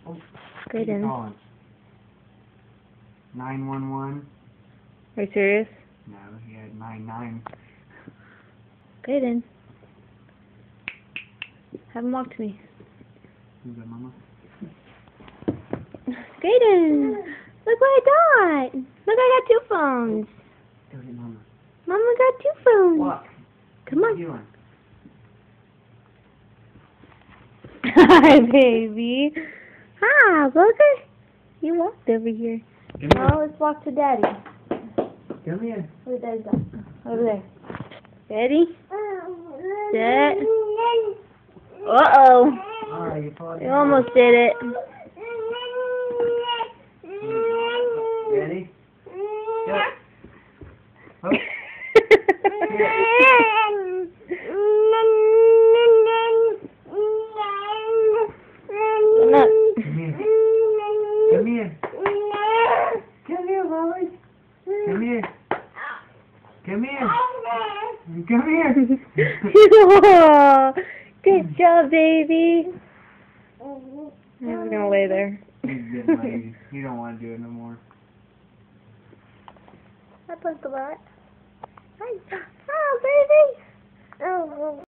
Oh, Graydon. calling? 911? Are you serious? No, he had 99. Graydon. Have him walk to me. Who's that, Mama? Graydon! Look what I got! Look, I got 2 phones. Go get Mama. Mama got 2 phones. Walk. Come What on. are you doing? Hi, baby. Hi, Booker. You walked over here. Come here. Now let's walk to Daddy. Come here. Where's Daddy go? Over there. Ready? Set. Uh-oh. Oh, you fought. You almost did it. Ready? Go. Oh. Look. Come here. Come here. Come here, Molly. Come here. Come here. Come here. Good job, baby. I'm gonna lay there. He's getting lazy. He don't want to do it no more. I put the butt. Hi, baby. Oh.